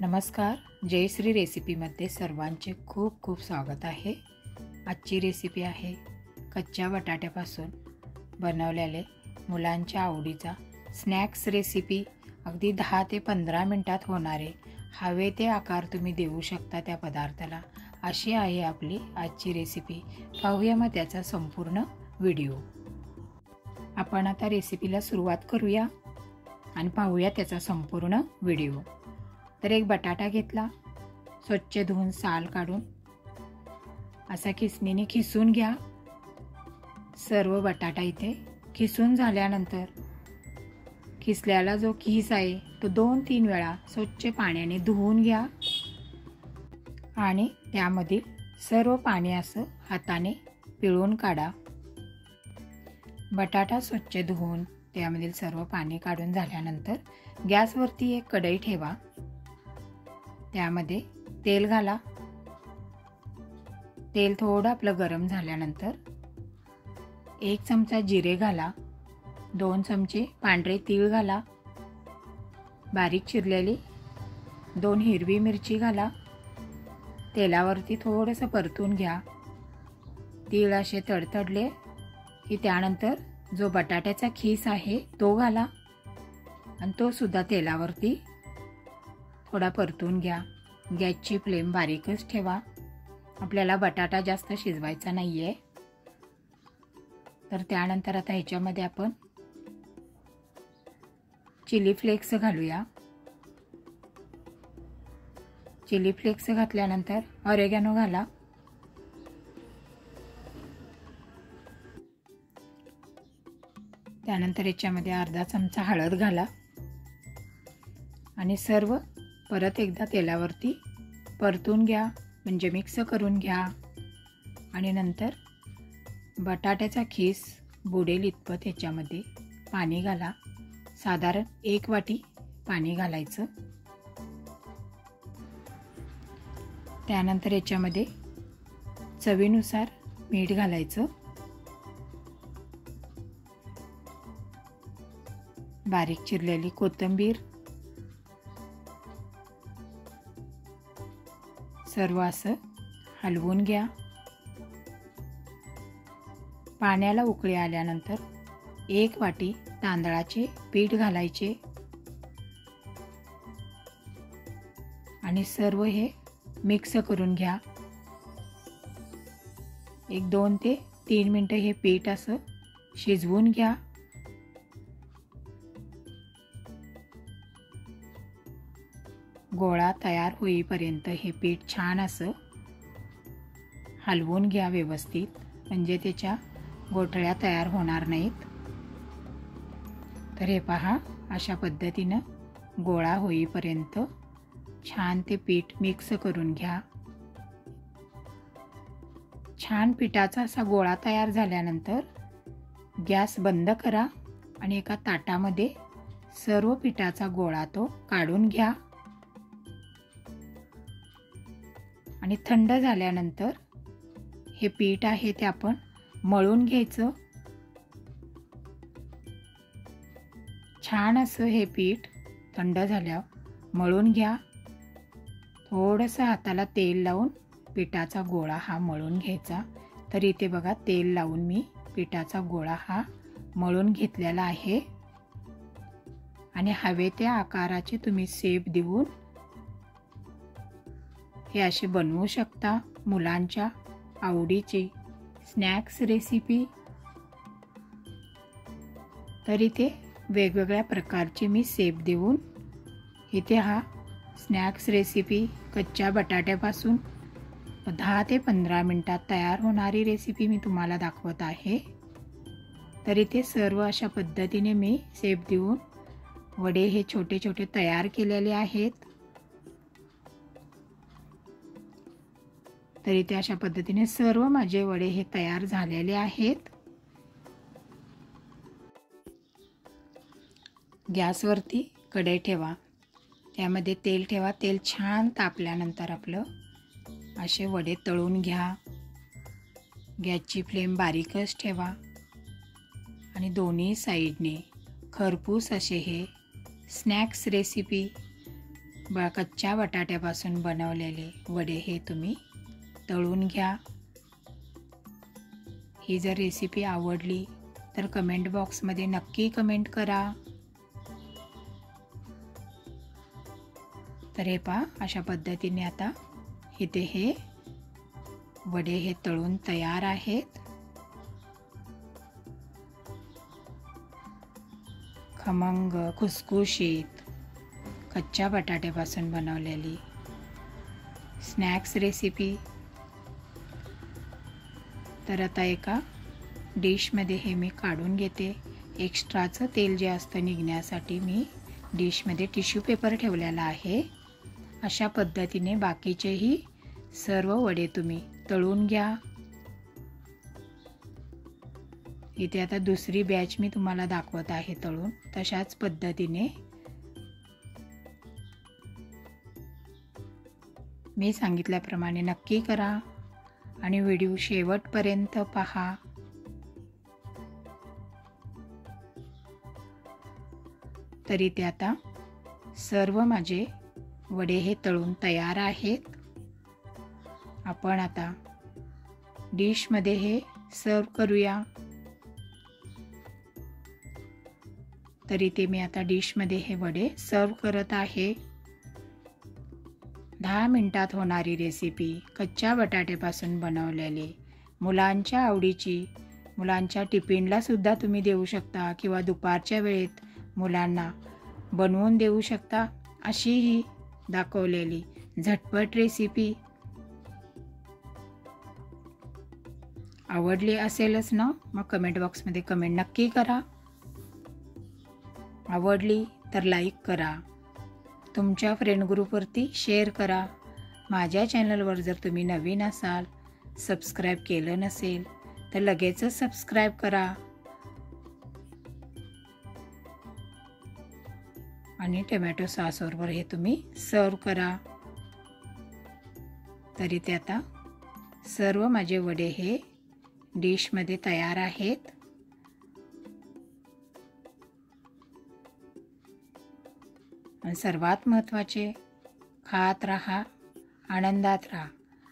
नमस्कार, जयश्री रेसिपीमध्ये सर्वांचे खूप खूप स्वागत आहे। आजची रेसिपी आहे कच्च्या बटाट्यापासून बनवलेले मुलांच्या आवडीचा स्नॅक्स रेसिपी। अगदी 10 ते 15 मिनिटात होणारे हवे ते आकार तुम्ही देऊ शकता त्या पदार्थाला, अशी आहे आपली आजची रेसिपी। पाहूया मग त्याचा संपूर्ण व्हिडिओ। आपण आता रेसिपीला सुरुवात करूया आणि पाहूया त्याचा संपूर्ण व्हिडिओ। तर एक बटाटा घेतला, स्वच्छ धुवून साल काढून असा खिसणीने खिसून घ्या। सर्व बटाटा इथे खिसून झाल्यानंतर खिसल्याला जो खिस आहे तो 2-3 वेळा स्वच्छ पाण्याने धुवून घ्या आणि त्यामधील सर्व पाणी असं हाताने पिळून काढा। बटाटा स्वच्छ धुवून त्यामधील सर्व पाणी काढून झाल्यानंतर गॅसवरती एक कढई ठेवा। त्यामध्ये तेल घाला। तेल थोडं आपलं गरम झाल्यानंतर 1 चमचा जिरे घाला, 2 चमचे पांढरे तीळ घाला, बारीक चिरलेली 2 हिरवी मिरची घाला। तेलावरती थोडंसं परतून घ्या। तीळ असे तडतडले की त्यानंतर जो बटाट्याचा खीस आहे तो घाला आणि तो सुद्धा तेलावरती थोडा परतून घ्या। गॅसची फ्लेम बारीकच ठेवा, आपल्याला बटाटा जास्त शिजवायचा नाहीये। तर त्यानंतर आता ह्याच्यामध्ये आपण चिली फ्लेक्स घालूया। चिली फ्लेक्स घातल्यानंतर ऑरेगॅनो घाला। त्यानंतर याच्यामध्ये अर्धा चमचा हळद घाला आणि सर्व परत एकदा तेलावरती परतून घ्या, म्हणजे मिक्स करून घ्या। आणि नंतर बटाट्याचा खीस बुडेल इतपत ह्याच्यामध्ये पाणी घाला। साधारण 1 वाटी पाणी घालायचं। त्यानंतर याच्यामध्ये चवीनुसार मीठ घालायचं। बारीक चिरलेली कोथिंबीर, सर्व असं हलवून घ्या। पाण्याला उकळी आल्यानंतर 1 वाटी तांदळाचे पीठ घालायचे आणि सर्व हे मिक्स करून घ्या। 2 ते 3 मिनिटं हे पीठ असं शिजवून घ्या। गोळा तयार होईपर्यंत हे पीठ छान असं हलवून घ्या व्यवस्थित, म्हणजे त्याच्या गोठळ्या तयार होणार नाहीत। तर हे पहा, अशा पद्धतीनं गोळा होईपर्यंत छान ते पीठ मिक्स करून घ्या। छान पिठाचा असा गोळा तयार झाल्यानंतर गॅस बंद करा आणि एका ताटामध्ये सर्व पिठाचा गोळा तो काढून घ्या आणि थंड झाल्यानंतर हे पीठ आहे ते आपण मळून घ्यायचं। छान असं हे पीठ थंड झाल्यावर मळून घ्या। थोडंसं हाताला तेल लावून पिठाचा गोळा हा मळून घ्यायचा। तर इथे बघा, तेल लावून मी पिठाचा गोळा हा मळून घेतलेला आहे आणि हवे त्या आकाराचे तुम्ही शेप देऊन हे असे बनवू शकता। मुलांच्या आवडीची स्नॅक्स रेसिपी। तर इथे वेगवेगळ्या प्रकारचे मी शेप देऊन इथे हा स्नॅक्स रेसिपी कच्च्या बटाट्यापासून 10 ते 15 मिनिटात तयार होणारी रेसिपी मी तुम्हाला दाखवत आहे। तर इथे सर्व अशा पद्धतीने मी शेप देऊन वडे हे छोटे छोटे तयार केलेले आहेत। तर इथे अशा पद्धतीने सर्व माझे वडे हे तयार झालेले आहेत। गॅसवरती कढई ठेवा, त्यामध्ये तेल ठेवा। तेल छान तापल्यानंतर आपलं असे वडे तळून घ्या। गॅसची फ्लेम बारीकच ठेवा आणि दोन्ही साईडने खरपूस असे हे स्नॅक्स रेसिपी कच्च्या बटाट्यापासून बनवलेले वडे हे तुम्ही तळून घ्या। ही जर रेसिपी आवडली तर कमेंट बॉक्समध्ये नक्की कमेंट करा। तर हे पहा, अशा पद्धतीने आता इथे हे वडे हे तळून तयार आहेत। खमंग खुसखुशीत कच्च्या बटाट्यापासून बनवलेली स्नॅक्स रेसिपी। तर आता एका डिशमध्ये हे मी काढून घेते। एक्स्ट्राचं तेल जे असतं निघण्यासाठी मी डिशमध्ये टिश्यू पेपर ठेवलेला आहे। अशा पद्धतीने बाकीचेही सर्व वडे तुम्ही तळून घ्या। इथे आता दुसरी बॅच मी तुम्हाला दाखवत आहे तळून। तशाच पद्धतीने मी सांगितल्याप्रमाणे नक्की करा आणि व्हिडिओ शेवटपर्यंत पहा। तर इथे आता सर्व माझे वडे हे तळून तयार आहेत। आपण आता डिशमध्ये हे सर्व करूया। तर इथे मी आता डिशमध्ये हे वडे सर्व करत आहे। 10 मिनिटात होणारी रेसिपी, कच्च्या बटाट्यापासून बनवलेले, मुलांच्या आवडीची, मुलांच्या टिफिनला सुद्धा तुम्ही देऊ शकता किंवा दुपारच्या वेळेत मुलांना बनवून देऊ शकता। अशी ही दाखवलेली झटपट रेसिपी आवडली असेलच ना? मग कमेंट बॉक्समध्ये कमेंट नक्की करा। आवडली तर लाईक करा, तुमच्या फ्रेंड ग्रुपवरती शेअर करा। माझ्या चॅनलवर जर तुम्ही नवीन असाल, सबस्क्राईब केलं नसेल तर लगेचच सबस्क्राईब करा आणि टोमॅटो सॉसबरोबर हे तुम्ही सर्व करा। तरी ते आता सर्व माझे वडे हे डिशमध्ये तयार आहेत। आणि सर्वात महत्त्वाचे, खात राहा, आनंदात राहा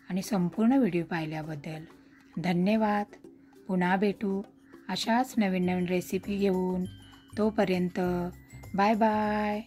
आणि संपूर्ण व्हिडिओ पाहिल्याबद्दल धन्यवाद। पुन्हा भेटू अशाच नवीन नवीन रेसिपी घेऊन। तोपर्यंत बाय बाय।